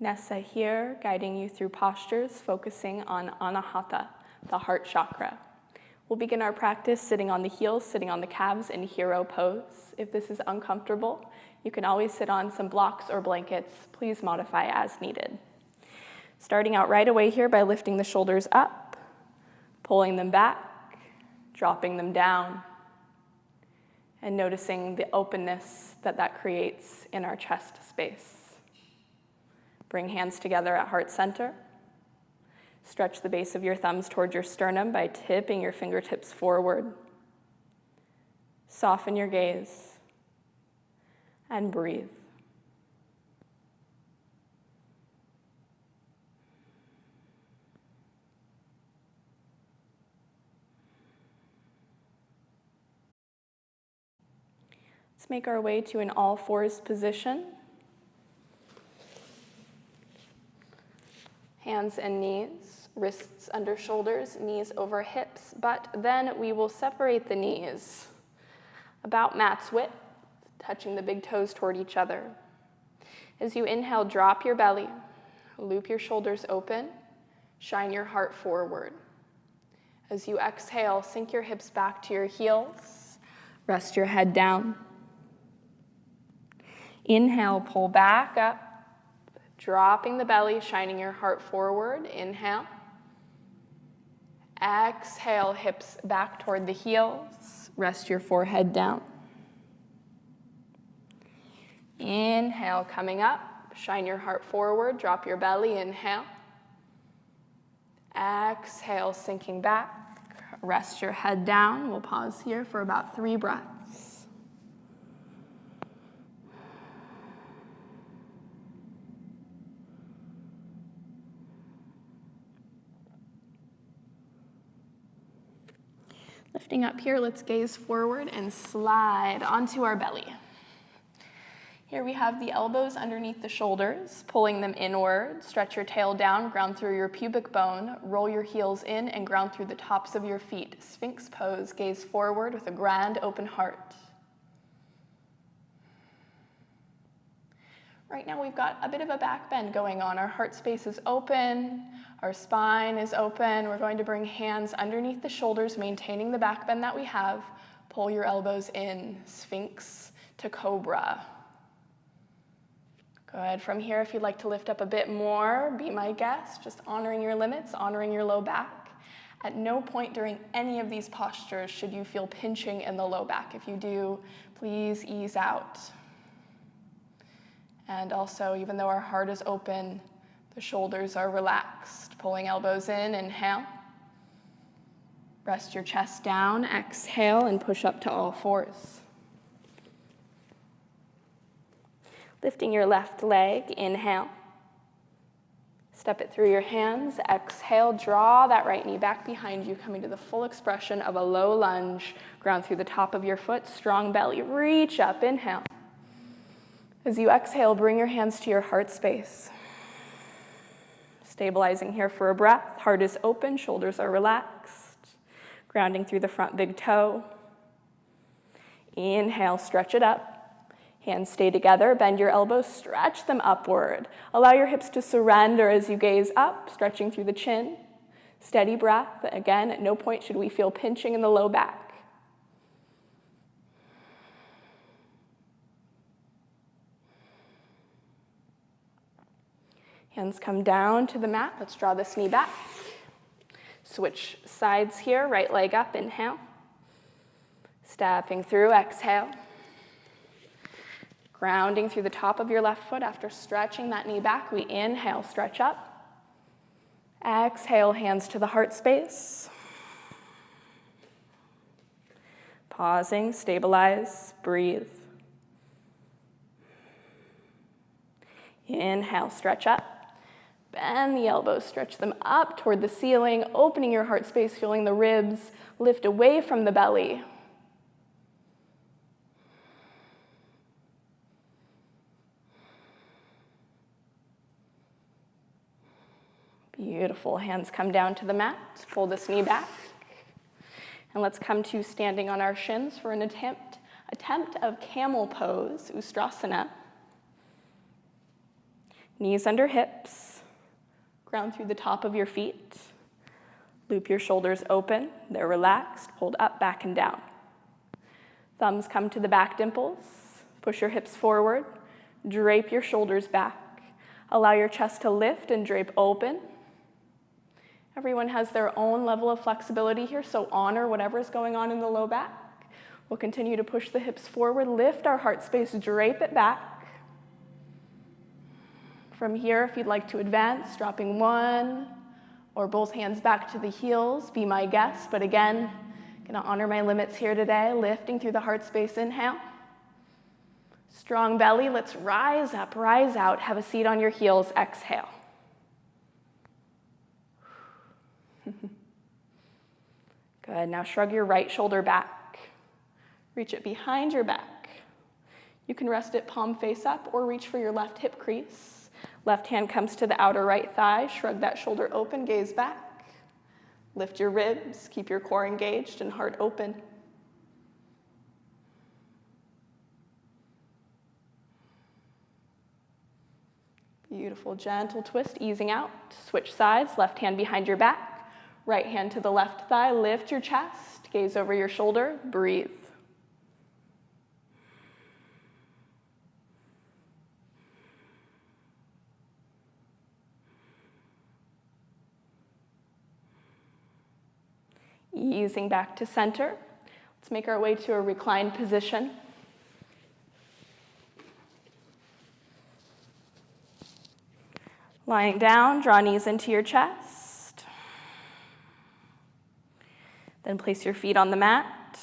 Nessa here, guiding you through postures, focusing on Anahata, the heart chakra. We'll begin our practice sitting on the heels, sitting on the calves in hero pose. If this is uncomfortable, you can always sit on some blocks or blankets. Please modify as needed. Starting out right away here by lifting the shoulders up, pulling them back, dropping them down, and noticing the openness that that creates in our chest space. Bring hands together at heart center. Stretch the base of your thumbs towards your sternum by tipping your fingertips forward. Soften your gaze and breathe. Let's make our way to an all fours position. Hands and knees, wrists under shoulders, knees over hips, but then we will separate the knees about mat's width, touching the big toes toward each other. As you inhale, drop your belly, loop your shoulders open, shine your heart forward. As you exhale, sink your hips back to your heels, rest your head down. Inhale, pull back up. Dropping the belly, shining your heart forward. Inhale. Exhale, hips back toward the heels. Rest your forehead down. Inhale, coming up. Shine your heart forward. Drop your belly. Inhale. Exhale, sinking back. Rest your head down. We'll pause here for about 3 breaths. Lifting up here, let's gaze forward and slide onto our belly. Here we have the elbows underneath the shoulders, pulling them inward. Stretch your tail down, ground through your pubic bone, roll your heels in and ground through the tops of your feet. Sphinx pose, gaze forward with a grand open heart. Right now we've got a bit of a back bend going on. Our heart space is open, our spine is open. We're going to bring hands underneath the shoulders, maintaining the back bend that we have. Pull your elbows in, Sphinx to Cobra. Good. From here, if you'd like to lift up a bit more, be my guest, just honoring your limits, honoring your low back. At no point during any of these postures should you feel pinching in the low back. If you do, please ease out. And also, even though our heart is open, the shoulders are relaxed. Pulling elbows in, inhale. Rest your chest down, exhale, and push up to all fours. Lifting your left leg, inhale. Step it through your hands, exhale, draw that right knee back behind you, coming to the full expression of a low lunge. Ground through the top of your foot, strong belly, reach up, inhale. As you exhale, bring your hands to your heart space. Stabilizing here for a breath. Heart is open, shoulders are relaxed. Grounding through the front big toe. Inhale, stretch it up. Hands stay together, bend your elbows, stretch them upward. Allow your hips to surrender as you gaze up, stretching through the chin. Steady breath. Again, at no point should we feel pinching in the low back. Hands come down to the mat. Let's draw this knee back. Switch sides here, right leg up, inhale. Stepping through, exhale. Grounding through the top of your left foot after stretching that knee back. We inhale, stretch up. Exhale, hands to the heart space. Pausing, stabilize, breathe. Inhale, stretch up. Bend the elbows, stretch them up toward the ceiling, opening your heart space, feeling the ribs lift away from the belly. Beautiful. Hands come down to the mat. Pull this knee back. And let's come to standing on our shins for an attempt of Camel Pose, Ustrasana. Knees under hips, ground through the top of your feet. Loop your shoulders open, they're relaxed, pulled up, back, and down. Thumbs come to the back dimples, push your hips forward, drape your shoulders back. Allow your chest to lift and drape open. Everyone has their own level of flexibility here, so honor whatever is going on in the low back. We'll continue to push the hips forward, lift our heart space, drape it back. From here, if you'd like to advance, dropping one or both hands back to the heels, be my guest. But again, gonna honor my limits here today, lifting through the heart space, inhale. Strong belly, let's rise up, rise out, have a seat on your heels, exhale. Good, now shrug your right shoulder back. Reach it behind your back. You can rest it palm face up or reach for your left hip crease. Left hand comes to the outer right thigh, shrug that shoulder open, gaze back. Lift your ribs, keep your core engaged and heart open. Beautiful, gentle twist, easing out. Switch sides, left hand behind your back, right hand to the left thigh, lift your chest, gaze over your shoulder, breathe. Easing back to center. Let's make our way to a reclined position. Lying down, draw knees into your chest. Then place your feet on the mat.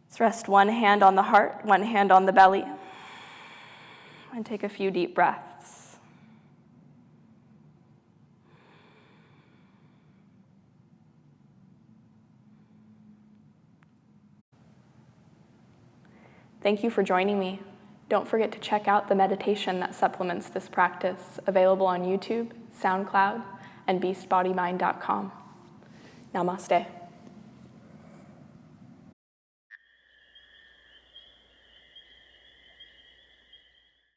Let's rest one hand on the heart, one hand on the belly. And take a few deep breaths. Thank you for joining me. Don't forget to check out the meditation that supplements this practice, available on YouTube, SoundCloud, and beastbodymind.com. Namaste.